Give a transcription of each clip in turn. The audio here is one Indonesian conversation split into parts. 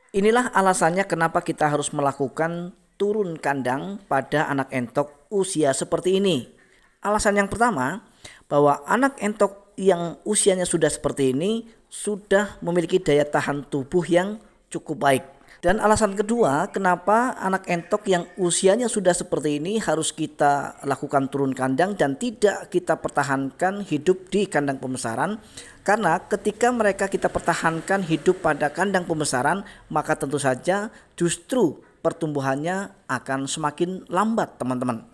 Inilah alasannya kenapa kita harus melakukan turun kandang pada anak entok usia seperti ini. Alasan yang pertama, bahwa anak entok yang usianya sudah seperti ini sudah memiliki daya tahan tubuh yang cukup baik. Dan alasan kedua, kenapa anak entok yang usianya sudah seperti ini harus kita lakukan turun kandang dan tidak kita pertahankan hidup di kandang pembesaran. Karena ketika mereka kita pertahankan hidup pada kandang pembesaran, maka tentu saja justru pertumbuhannya akan semakin lambat, teman-teman.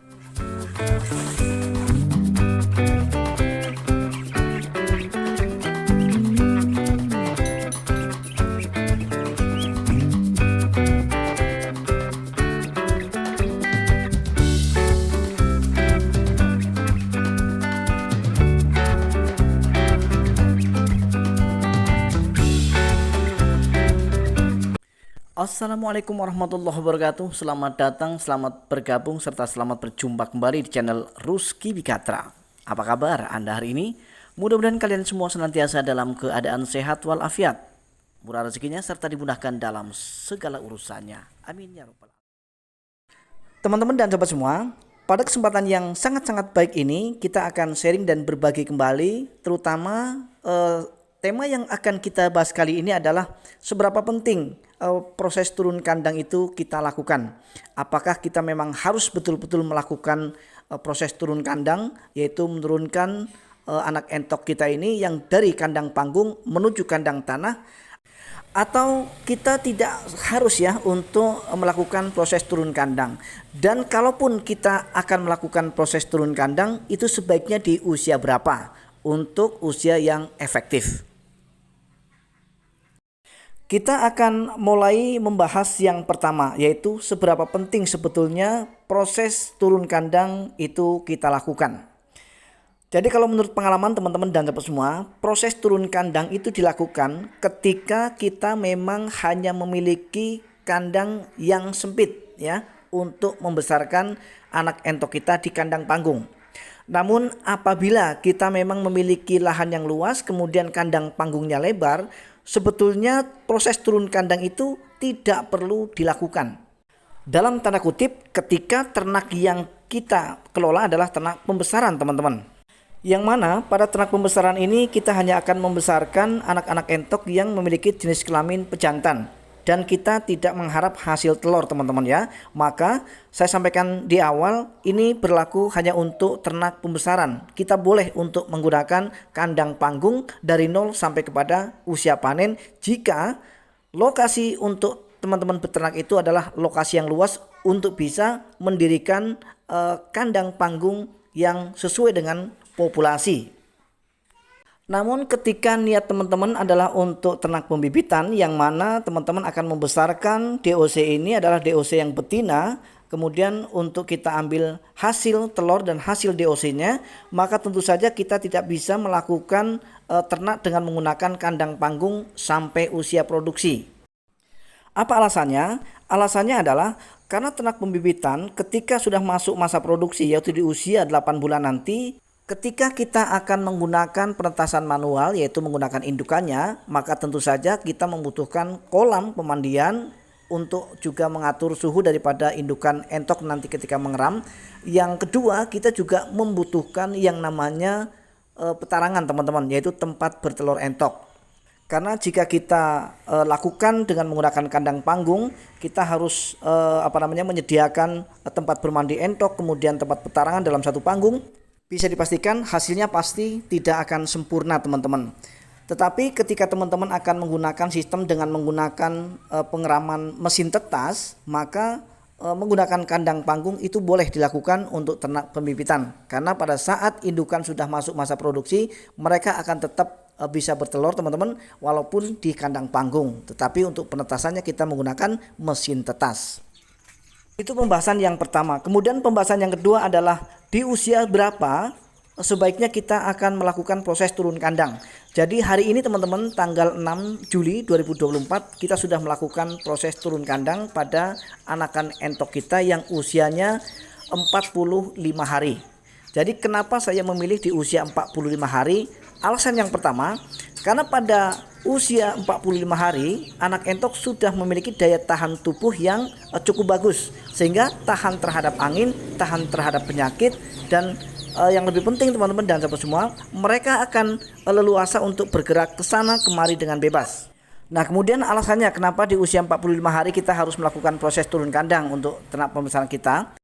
Assalamualaikum warahmatullahi wabarakatuh. Selamat datang, selamat bergabung, serta selamat berjumpa kembali di channel Rusky Bikatra. Apa kabar Anda hari ini? Mudah-mudahan kalian semua senantiasa dalam keadaan sehat walafiat, murah rezekinya, serta dimudahkan dalam segala urusannya. Amin ya rabbal alamin. Teman-teman dan sobat semua, pada kesempatan yang sangat-sangat baik ini kita akan sharing dan berbagi kembali, terutama tema yang akan kita bahas kali ini adalah seberapa penting proses turun kandang itu kita lakukan. Apakah kita memang harus betul-betul melakukan proses turun kandang, yaitu menurunkan anak entok kita ini yang dari kandang panggung menuju kandang tanah, atau kita tidak harus ya untuk melakukan proses turun kandang. Dan kalaupun kita akan melakukan proses turun kandang, itu sebaiknya di usia berapa untuk usia yang efektif. Kita akan mulai membahas yang pertama, yaitu seberapa penting sebetulnya proses turun kandang itu kita lakukan. Jadi kalau menurut pengalaman teman-teman dan sahabat semua, proses turun kandang itu dilakukan ketika kita memang hanya memiliki kandang yang sempit ya, untuk membesarkan anak entok kita di kandang panggung. Namun apabila kita memang memiliki lahan yang luas, kemudian kandang panggungnya lebar, sebetulnya proses turun kandang itu tidak perlu dilakukan. Dalam tanda kutip, ketika ternak yang kita kelola adalah ternak pembesaran, teman-teman. Yang mana pada ternak pembesaran ini kita hanya akan membesarkan anak-anak entok yang memiliki jenis kelamin pejantan. Dan kita tidak mengharap hasil telur, teman-teman ya. Maka saya sampaikan di awal, ini berlaku hanya untuk ternak pembesaran. Kita boleh untuk menggunakan kandang panggung dari 0 sampai kepada usia panen jika lokasi untuk teman-teman beternak itu adalah lokasi yang luas untuk bisa mendirikan kandang panggung yang sesuai dengan populasi. Namun ketika niat teman-teman adalah untuk ternak pembibitan, yang mana teman-teman akan membesarkan DOC ini adalah DOC yang betina, kemudian untuk kita ambil hasil telur dan hasil DOC-nya, maka tentu saja kita tidak bisa melakukan ternak dengan menggunakan kandang panggung sampai usia produksi. Apa alasannya? Alasannya adalah karena ternak pembibitan ketika sudah masuk masa produksi, yaitu di usia 8 bulan nanti, ketika kita akan menggunakan penetasan manual, yaitu menggunakan indukannya, maka tentu saja kita membutuhkan kolam pemandian untuk juga mengatur suhu daripada indukan entok nanti ketika mengeram. Yang kedua, kita juga membutuhkan yang namanya petarangan, teman-teman, yaitu tempat bertelur entok. Karena jika kita lakukan dengan menggunakan kandang panggung, kita harus menyediakan tempat bermandi entok, kemudian tempat petarangan dalam satu panggung. Bisa dipastikan hasilnya pasti tidak akan sempurna, teman-teman. Tetapi ketika teman-teman akan menggunakan sistem dengan menggunakan pengeraman mesin tetas, maka menggunakan kandang panggung itu boleh dilakukan untuk ternak pembibitan. Karena pada saat indukan sudah masuk masa produksi, mereka akan tetap bisa bertelur, teman-teman, walaupun di kandang panggung. Tetapi untuk penetasannya kita menggunakan mesin tetas. Itu pembahasan yang pertama. Kemudian pembahasan yang kedua adalah di usia berapa sebaiknya kita akan melakukan proses turun kandang. Jadi hari ini teman-teman, tanggal 6 Juli 2024 kita sudah melakukan proses turun kandang pada anakan entok kita yang usianya 45 hari. Jadi kenapa saya memilih di usia 45 hari? Alasan yang pertama, karena pada usia 45 hari, anak entok sudah memiliki daya tahan tubuh yang cukup bagus, sehingga tahan terhadap angin, tahan terhadap penyakit, dan yang lebih penting teman-teman dan sahabat semua, mereka akan leluasa untuk bergerak ke sana kemari dengan bebas. Nah, kemudian alasannya kenapa di usia 45 hari kita harus melakukan proses turun kandang untuk ternak pembesaran kita.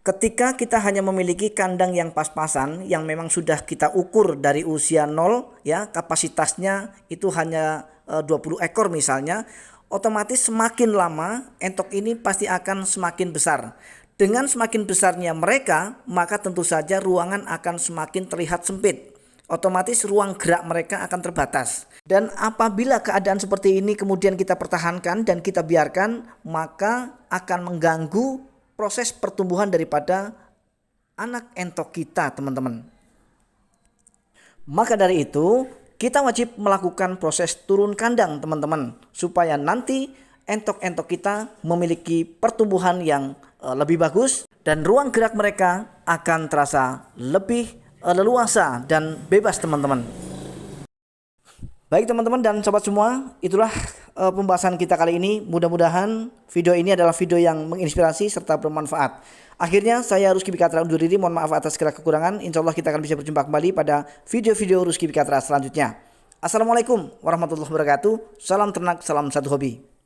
Ketika kita hanya memiliki kandang yang pas-pasan, yang memang sudah kita ukur dari usia 0 ya, kapasitasnya itu hanya 20 ekor misalnya, otomatis semakin lama entok ini pasti akan semakin besar. Dengan semakin besarnya mereka, maka tentu saja ruangan akan semakin terlihat sempit. Otomatis ruang gerak mereka akan terbatas. Dan apabila keadaan seperti ini kemudian kita pertahankan dan kita biarkan, maka akan mengganggu proses pertumbuhan daripada anak entok kita, teman-teman. Maka dari itu, kita wajib melakukan proses turun kandang, teman-teman, supaya nanti entok-entok kita memiliki pertumbuhan yang lebih bagus dan ruang gerak mereka akan terasa lebih leluasa dan bebas, teman-teman. Baik teman-teman dan sobat semua, itulah pembahasan kita kali ini. Mudah-mudahan video ini adalah video yang menginspirasi serta bermanfaat. Akhirnya saya Rusky Bikatra undur diri, mohon maaf atas segala kekurangan. Insya Allah kita akan bisa berjumpa kembali pada video-video Rusky Bikatra selanjutnya. Assalamualaikum warahmatullahi wabarakatuh. Salam ternak, salam satu hobi.